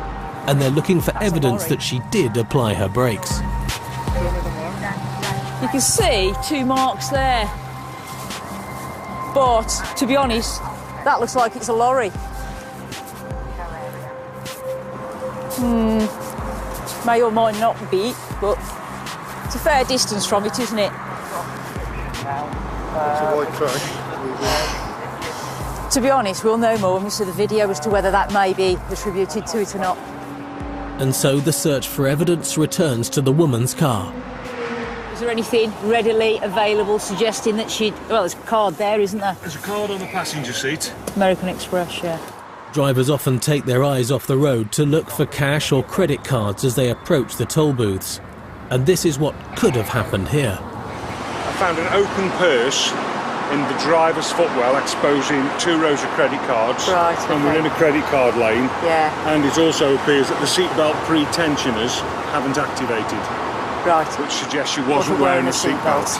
and they're looking for evidence that she did apply her brakes. You can see 2 marks there. But, to be honest, that looks like it's a lorry. May or might not be, but it's a fair distance from it, isn't it? It's a white truck. To be honest, we'll know more when we see the video as to whether that may be attributed to it or not. And so the search for evidence returns to the woman's car. Is there anything readily available suggesting that she'd... Well, there's a card there, isn't there? There's a card on the passenger seat. American Express, yeah. Drivers often take their eyes off the road to look for cash or credit cards as they approach the toll booths. And this is what could have happened here. I found an open purse in the driver's footwell exposing 2 rows of credit cards. Right, okay. And we're in a credit card lane. Yeah. And it also appears that the seatbelt pre-tensioners haven't activated. Right. Which suggests she wasn't wearing a seatbelt,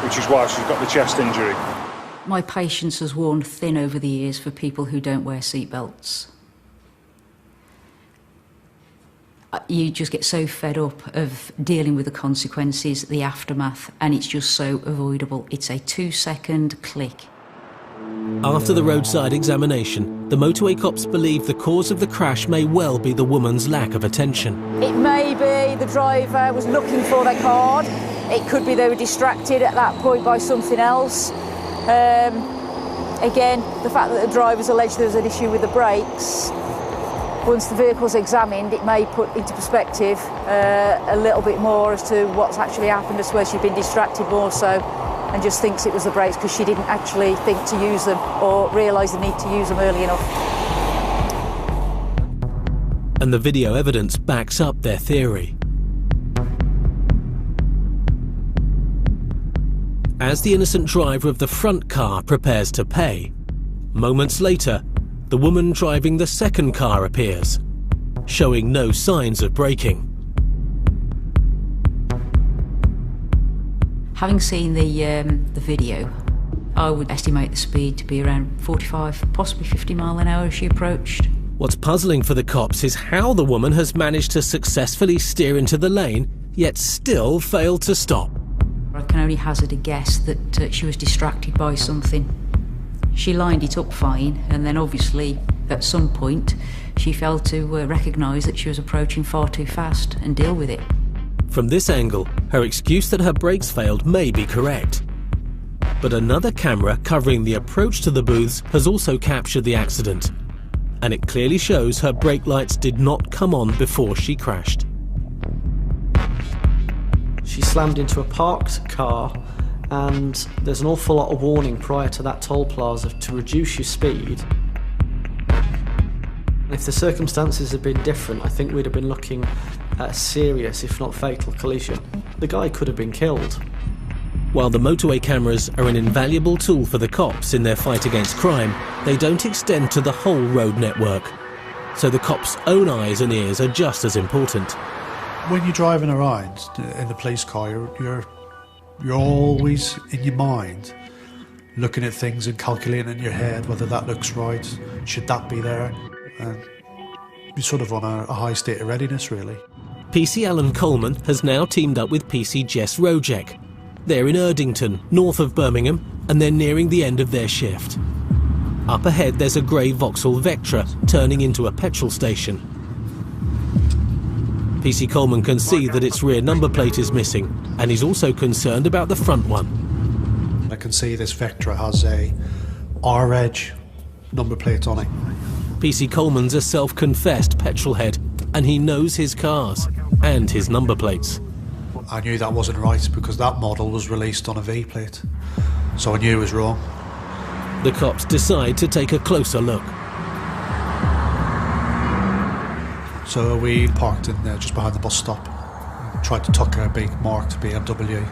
which is why she's got the chest injury. My patience has worn thin over the years for people who don't wear seatbelts. You just get so fed up of dealing with the consequences, the aftermath, and it's just so avoidable. It's a 2-second click. After the roadside examination, the motorway cops believe the cause of the crash may well be the woman's lack of attention. It may be the driver was looking for their card. It could be they were distracted at that point by something else. Again, the fact that the drivers alleged there was an issue with the brakes, once the vehicle's examined, it may put into perspective a little bit more as to what's actually happened, as to where she'd been distracted more so, and just thinks it was the brakes because she didn't actually think to use them or realise the need to use them early enough. And the video evidence backs up their theory. As the innocent driver of the front car prepares to pay, moments later, the woman driving the second car appears, showing no signs of braking. Having seen the video, I would estimate the speed to be around 45, possibly 50 mile an hour as she approached. What's puzzling for the cops is how the woman has managed to successfully steer into the lane, yet still failed to stop. I can only hazard a guess that she was distracted by something. She lined it up fine, and then obviously at some point she failed to recognise that she was approaching far too fast and deal with it. From this angle, her excuse that her brakes failed may be correct. But another camera covering the approach to the booths has also captured the accident, and it clearly shows her brake lights did not come on before she crashed. She slammed into a parked car, and there's an awful lot of warning prior to that toll plaza to reduce your speed. If the circumstances had been different, I think we'd have been looking at a serious, if not fatal, collision. The guy could have been killed. While the motorway cameras are an invaluable tool for the cops in their fight against crime, they don't extend to the whole road network. So the cops' own eyes and ears are just as important. When you're driving around in the police car, you're always in your mind looking at things and calculating in your head whether that looks right, should that be there, and you're sort of on a high state of readiness, really. PC Alan Coleman has now teamed up with PC Jess Rojek. They're in Erdington, north of Birmingham, and they're nearing the end of their shift. Up ahead there's a grey Vauxhall Vectra turning into a petrol station. PC Coleman can see that its rear number plate is missing, and he's also concerned about the front one. I can see this Vectra has a R-Edge number plate on it. PC Coleman's a self-confessed petrolhead, and he knows his cars and his number plates. I knew that wasn't right because that model was released on a V plate, so I knew it was wrong. The cops decide to take a closer look. So we parked in there just behind the bus stop, tried to tuck a big marked BMW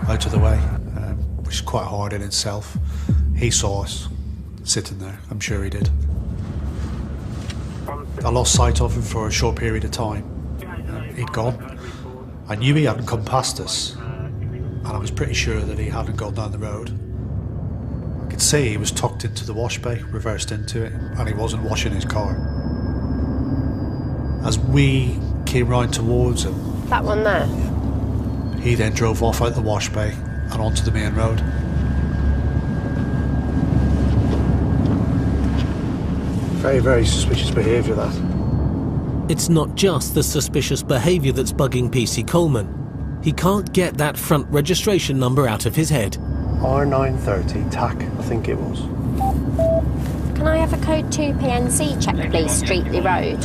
out of the way, which is quite hard in itself. He saw us sitting there, I'm sure he did. I lost sight of him for a short period of time. He'd gone. I knew he hadn't come past us, and I was pretty sure that he hadn't gone down the road. I could see he was tucked into the wash bay, reversed into it, and he wasn't washing his car. As we came round towards him... That one there? He then drove off out the wash bay and onto the main road. Very, very suspicious behaviour, that. It's not just the suspicious behaviour that's bugging PC Coleman. He can't get that front registration number out of his head. R930 TAC, I think it was. Can I have a code 2 PNC check, please, Streetley Road?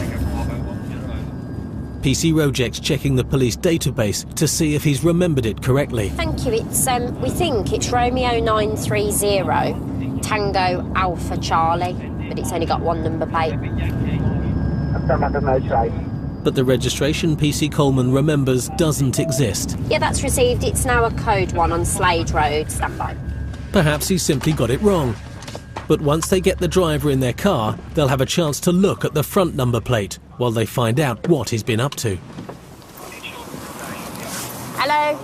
PC Rojek's checking the police database to see if he's remembered it correctly. Thank you. It's we think it's Romeo 930 Tango Alpha Charlie. but it's only got one number plate. But the registration PC Coleman remembers doesn't exist. Yeah, that's received. It's now a code 1 on Slade Road. Stand by. Perhaps he simply got it wrong. But once they get the driver in their car, they'll have a chance to look at the front number plate while they find out what he's been up to. Hello,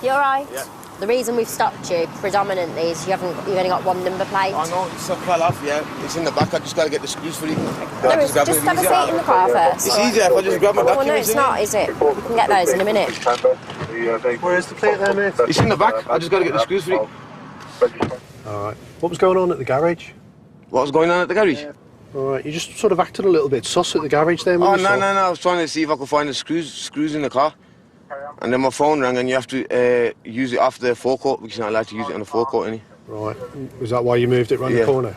you all right? Yeah. The reason we've stopped you predominantly is you've only got one number plate. I know, it's a fell off, yeah. It's in the back, I just got to get the screws for it. No, just have a seat in the car first. It's easier if I just grab my documents. Well, no, it's not, is it? You can get those in a minute. Where's the plate there, mate? It's in the back, I just got to get the screws for it. All right. What was going on at the garage? What was going on at the garage? All right, you just sort of acted a little bit sus at the garage there. Oh, no, I was trying to see if I could find the screws in the car. And then my phone rang and you have to use it off the forecourt because you're not allowed to use it on the forecourt, any. Right. Was that why you moved it round the corner?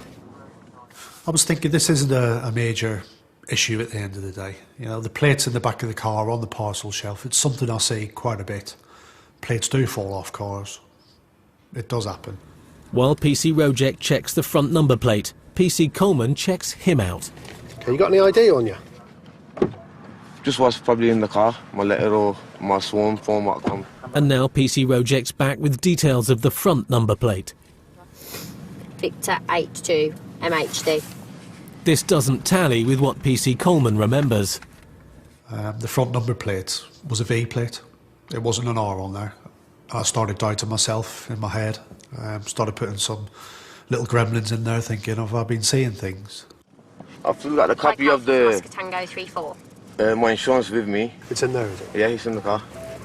I was thinking this isn't a major issue at the end of the day. You know, the plates in the back of the car on the parcel shelf, it's something I see quite a bit. Plates do fall off cars. It does happen. While PC Rojek checks the front number plate, PC Coleman checks him out. Okay, you got any ID on you? Just what's probably in the car, my letter or my sworn form what come. And now PC Rojek's back with details of the front number plate. Victor 82 MHD. This doesn't tally with what PC Coleman remembers. The front number plate was a V plate. It wasn't an R on there. I started doubting myself in my head. Started putting some little gremlins in there thinking, have I been seeing things? I've still got a copy of the... Tango 34. My insurance with me. It's in there, is it? Yeah, it's in the car.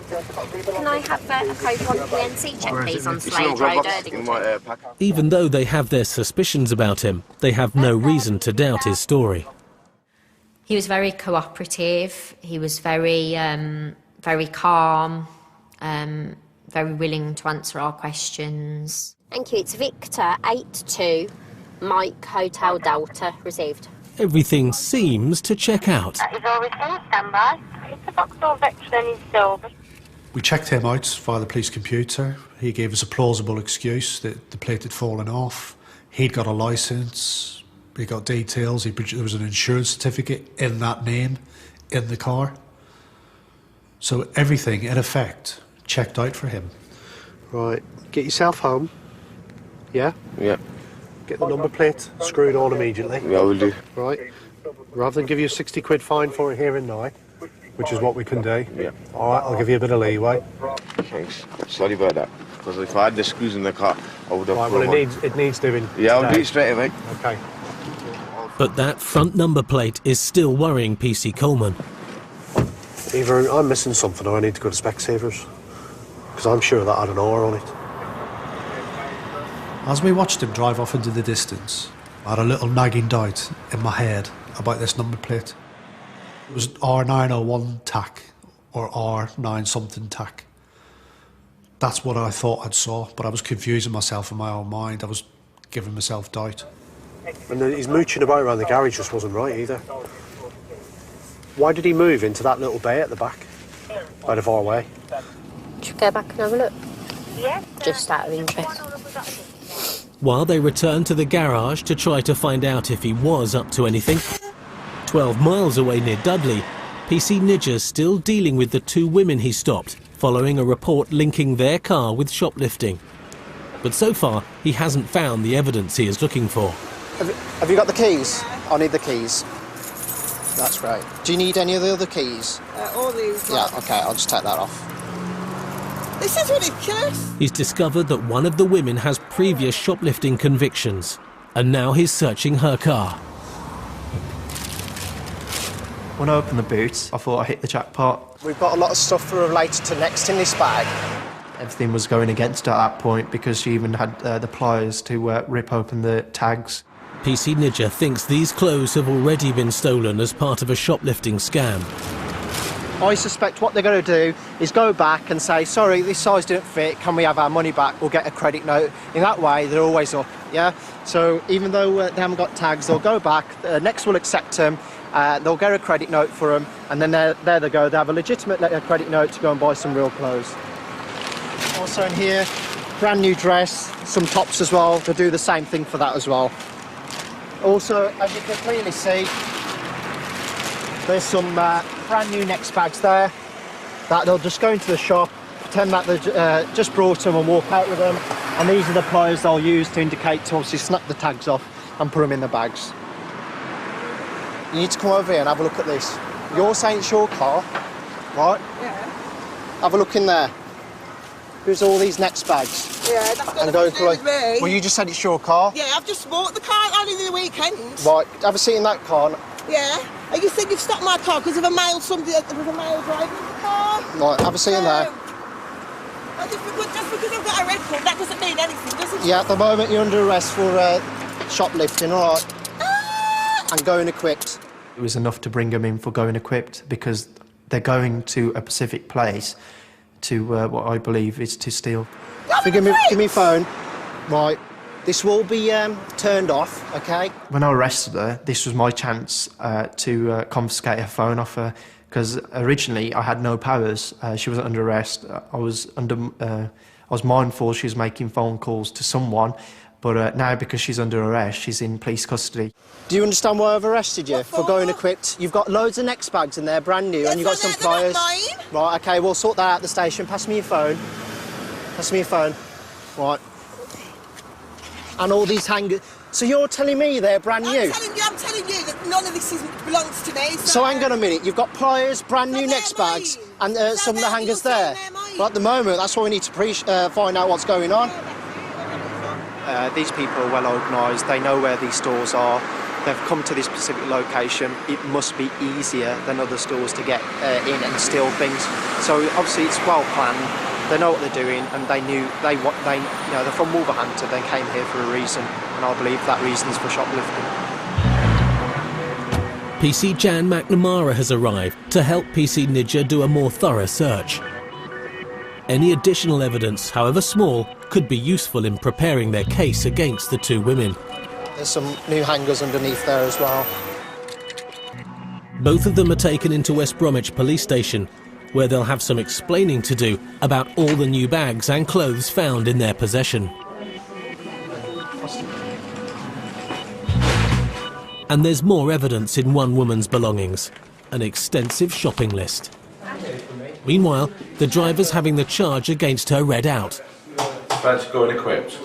Can I have a code 1 PNC check, please, on Slade Road, Erdington? Even though they have their suspicions about him, they have no reason to doubt his story. He was very cooperative. He was very calm, very willing to answer our questions. Thank you. It's Victor 82 Mike Hotel Delta received. Everything seems to check out. That is all received. Stand by. It's a Vauxhall Vectren in silver. We checked him out via the police computer. He gave us a plausible excuse that the plate had fallen off. He'd got a licence. He got details. There was an insurance certificate in that name in the car. So everything, in effect, checked out for him. Right. Get yourself home. Yeah? Yeah. Get the number plate screwed on immediately. Yeah, we'll do. Right. Rather than give you a 60 quid fine for it here and now, which is what we can do. Yeah. All right, I'll give you a bit of leeway. Thanks. Sorry about that. Because if I had the screws in the car, I would have... Right, well, it needs doing. Yeah, I'll do it straight away. Okay. But that front number plate is still worrying PC Coleman. Either I'm missing something or I need to go to Specsavers. Because I'm sure that had an R on it. As we watched him drive off into the distance, I had a little nagging doubt in my head about this number plate. It was R901 TAC or R9 something TAC. That's what I thought I'd saw, but I was confusing myself in my own mind. I was giving myself doubt. And his mooching about around the garage just wasn't right either. Why did he move into that little bay at the back, out of our way? Should we go back and have a look? Yes. Just out of interest. While they return to the garage to try to find out if he was up to anything, 12 miles away near Dudley, PC Nidger's still dealing with the two women he stopped, following a report linking their car with shoplifting. But so far, he hasn't found the evidence he is looking for. Have you got the keys? I need the keys. That's great. Do you need any of the other keys? All these. Yeah, okay, I'll just take that off. This is ridiculous. He's discovered that one of the women has previous shoplifting convictions, and now he's searching her car. When I opened the boot, I thought I hit the jackpot. We've got a lot of stuff related to Next in this bag. Everything was going against her at that point because she even had the pliers to rip open the tags. PC Nidger thinks these clothes have already been stolen as part of a shoplifting scam. I suspect what they're going to do is go back and say, sorry, this size didn't fit, can we have our money back? We'll get a credit note. In that way, they're always up, yeah? So even though they haven't got tags, they'll go back, Next will accept them, they'll get a credit note for them, and then there they go, they have a legitimate credit note to go and buy some real clothes. Also in here, brand new dress, some tops as well, they'll do the same thing for that as well. Also, as you can clearly see, there's some brand new next bags there that they'll just go into the shop, pretend that they just brought them and walk out with them. And these are the pliers they'll use to indicate to obviously snap the tags off and put them in the bags. You need to come over here and have a look at this. You're saying it's your car, right? Yeah. Have a look in there. There's all these next bags. Yeah, that's got and nothing to do like, with me. well, you just said it's your car. Yeah, I've just bought the car only the weekend. Right, have a seat in that car. Yeah. And you said you've stopped my car because of a male, there was a male driving the car. Right, have a seat in there. Just because I've got a red card, that doesn't mean anything, does it? Yeah, at the moment you're under arrest for shoplifting, all right? And going equipped. It was enough to bring them in for going equipped because they're going to a specific place to what I believe is to steal. Give me your phone. Right, this will be turned off, OK? When I arrested her, this was my chance to confiscate her phone off her because originally I had no powers. She wasn't under arrest. I was mindful she was making phone calls to someone, but now because she's under arrest, she's in police custody. Do you understand why I've arrested you? For going equipped. You've got loads of next bags in there, brand new, and you've got some pliers. Right, OK, we'll sort that out at the station. Pass me your phone. Pass me your phone. Right. And all these hangers. So you're telling me they're brand new? I'm telling you that none of this belongs to me. So hang on a minute. You've got pliers, brand new next bags, and some of the hangers there. But at the moment, that's why we need to find out what's going on. These people are well organised. They know where these stores are. They've come to this specific location. It must be easier than other stores to get in and steal things. So obviously it's well planned. They know what they're doing, and they knew they're from Wolverhampton. They came here for a reason, and I believe that reason is for shoplifting. PC Jan McNamara has arrived to help PC Nidja do a more thorough search. Any additional evidence, however small, could be useful in preparing their case against the two women. There's some new hangers underneath there as well. Both of them are taken into West Bromwich Police Station, where they'll have some explaining to do about all the new bags and clothes found in their possession. And there's more evidence in one woman's belongings, an extensive shopping list. Meanwhile, the driver's having the charge against her read out. About going equipped?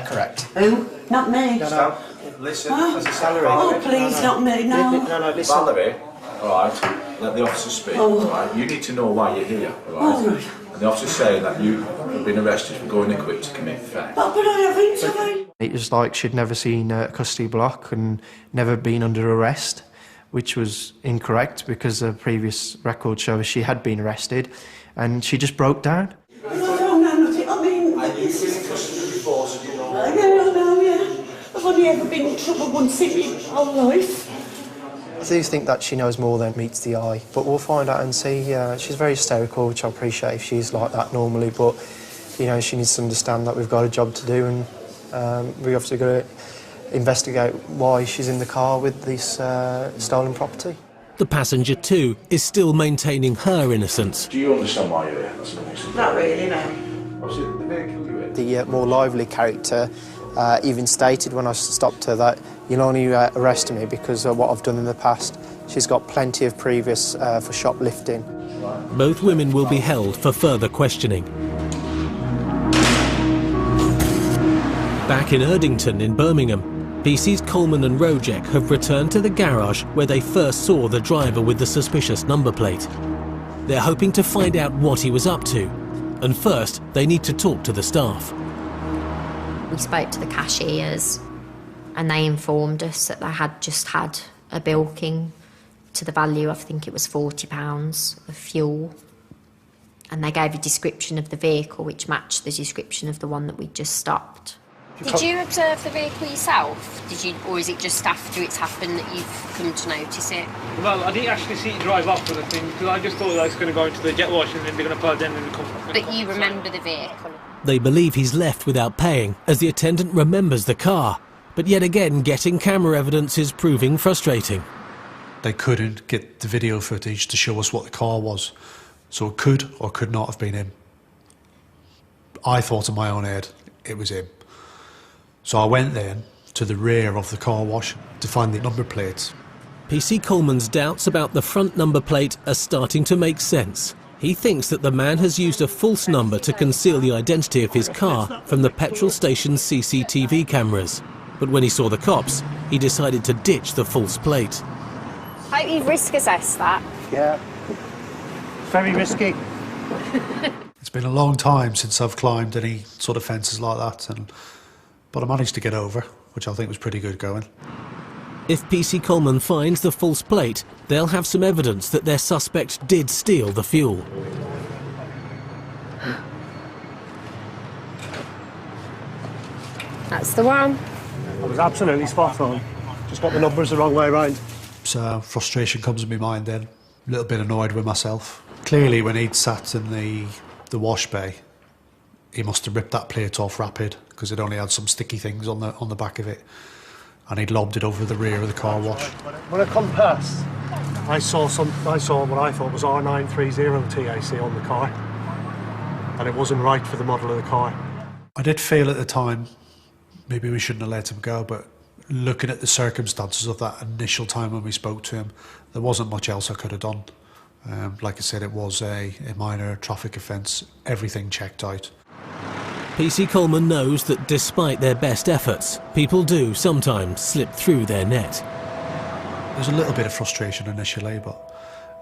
Correct. Who? Not me. No. Listen, as a salary. Oh, please, not me, no. No, listen. Salary, all right, let the officer speak, all right? You need to know why you're here, all right? All right. And the officer's saying that you have been arrested for going equipped to commit theft. But I haven't. It was like she'd never seen a custody block and never been under arrest, which was incorrect because her previous record shows she had been arrested, and she just broke down. I don't know nothing. I mean, And you've been in custody before, so you know. I know, yeah. I've only ever been in trouble once in my whole life. I do think that she knows more than meets the eye, but we'll find out and see. She's very hysterical, which I appreciate if she's like that normally, but you know, she needs to understand that we've got a job to do, and we have to go investigate why she's in the car with this stolen property. The passenger too is still maintaining her innocence. Do you understand why you're here? Not really, no. Obviously, the vehicle you're in. The more lively character even stated when I stopped her that you'll only arrest me because of what I've done in the past. She's got plenty of previous for shoplifting. Both women will be held for further questioning. Back in Erdington in Birmingham, PCs Coleman and Rojek have returned to the garage where they first saw the driver with the suspicious number plate. They're hoping to find out what he was up to, and first they need to talk to the staff. We spoke to the cashiers and they informed us that they had just had a bilking to the value, I think it was £40 of fuel. And they gave a description of the vehicle which matched the description of the one that we'd just stopped. Did you observe the vehicle yourself? Or is it just after it's happened that you've come to notice it? Well, I didn't actually see it drive off with the thing because I just thought I was going to go into the jet wash and then they're going to put it in and come. But you remember the vehicle? They believe he's left without paying, as the attendant remembers the car. But yet again, getting camera evidence is proving frustrating. They couldn't get the video footage to show us what the car was. So it could or could not have been him. I thought in my own head it was him. So I went there to the rear of the car wash to find the number plates. PC Coleman's doubts about the front number plate are starting to make sense. He thinks that the man has used a false number to conceal the identity of his car from the petrol station's CCTV cameras. But when he saw the cops, he decided to ditch the false plate. Hope you've risk assessed that. Yeah. Very risky. It's been a long time since I've climbed any sort of fences like that, but I managed to get over, which I think was pretty good going. If PC Coleman finds the false plate, they'll have some evidence that their suspect did steal the fuel. That's the one. I was absolutely spot on. Just got the numbers the wrong way round. So frustration comes in my mind then. A little bit annoyed with myself. Clearly when he'd sat in the wash bay, he must have ripped that plate off rapid because it only had some sticky things on the back of it. And he'd lobbed it over the rear of the car wash. When I come past, I saw what I thought was R930 TAC on the car, and it wasn't right for the model of the car. I did feel at the time maybe we shouldn't have let him go, but looking at the circumstances of that initial time when we spoke to him, there wasn't much else I could have done. Like I said, it was a minor traffic offence, everything checked out. PC Coleman knows that despite their best efforts, people do sometimes slip through their net. There's a little bit of frustration initially, but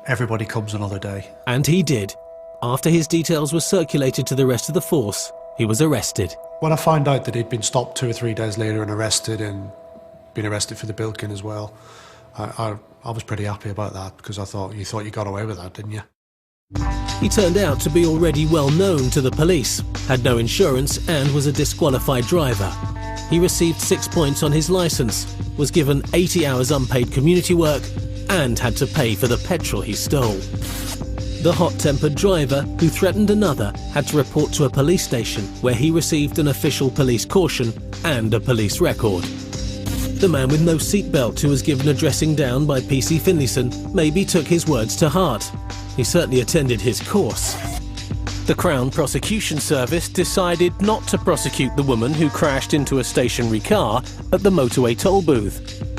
everybody comes another day. And he did. After his details were circulated to the rest of the force, he was arrested. When I found out that he'd been stopped 2 or 3 days later and been arrested for the bilking as well, I was pretty happy about that, because I thought you got away with that, didn't you? He turned out to be already well known to the police, had no insurance and was a disqualified driver. He received 6 points on his licence, was given 80 hours unpaid community work and had to pay for the petrol he stole. The hot-tempered driver, who threatened another, had to report to a police station where he received an official police caution and a police record. The man with no seatbelt who was given a dressing down by PC Finlayson maybe took his words to heart. He certainly attended his course. The Crown Prosecution Service decided not to prosecute the woman who crashed into a stationary car at the motorway toll booth.